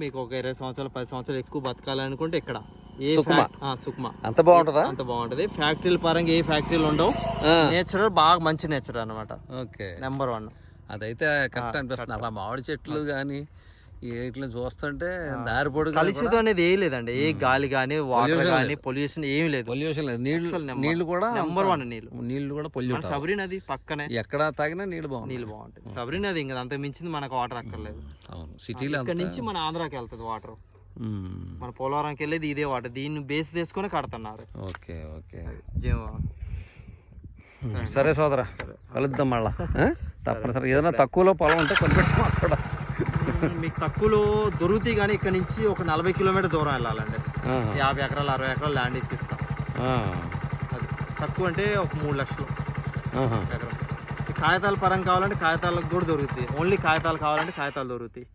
మీకు ఒక 20 సంవత్సరాలు 10 సంవత్సరాలు ఎక్కువ బతకాలనుకుంటే ఇక్కడ సుకుమా అంత బాగుంటుందా? అంత బాగుంటది. ఫ్యాక్టరీల పరంగా ఏ ఫ్యాక్టరీలు ఉండవు. నేచర్ బాగా మంచి నేచర్ అనమాట. ఓకే, నెంబర్ 1 అదైతే కరెక్ట్ అనిపిస్తుంది. అలా మామిడి చెట్లు కానీ ఇట్లా చూస్తుంటే దారి పొడుగు కలుషితం అనేది ఏం లేదండి. ఏ గాలి కానీ వాటర్ కానీ పొల్యూషన్ ఏమి లేదు. పొల్యూషన్ లేదు. నీళ్లు కూడా నెంబర్ 1. నీళ్లు కూడా పొల్యూట్. సబరి నది పక్కనే, ఎక్కడ తాగినా నీళ్లు బాగుంటాయి. సబరి నది ఇంకా అంత మించింది మనకు వాటర్ అక్కర్లేదు. అవును, సిటీలో ఇక్కడ నుంచి మన ఆంధ్రాకి వెళ్తుంది వాటర్. మన పోలవరంకి వెళ్ళేది ఇదే వాటర్. దీన్ని బేస్ చేసుకుని కడుతున్నారు. ఓకే ఓకే, సరే సోదరా, కలుద్దాం మళ్ళా. తప్పనిసరి ఏదైనా తక్కువలో పొలం ఉంటే కొనిపెట్టాం అక్కడ. మీకు తక్కువలో దొరుకుతాయి కానీ ఇక్కడ నుంచి ఒక 40 కిలోమీటర్ దూరం వెళ్ళాలండి. 50 ఎకరాలు 60 ఎకరాలు ల్యాండ్ ఇప్పిస్తాం. అది తక్కువ అంటే ఒక 3 లక్షలు ఎకరం. కాగితాల పరంగా కావాలంటే కాగితాలకు కూడా దొరుకుతాయి. ఓన్లీ కాగితాలు కావాలంటే కాగితాలు దొరుకుతాయి.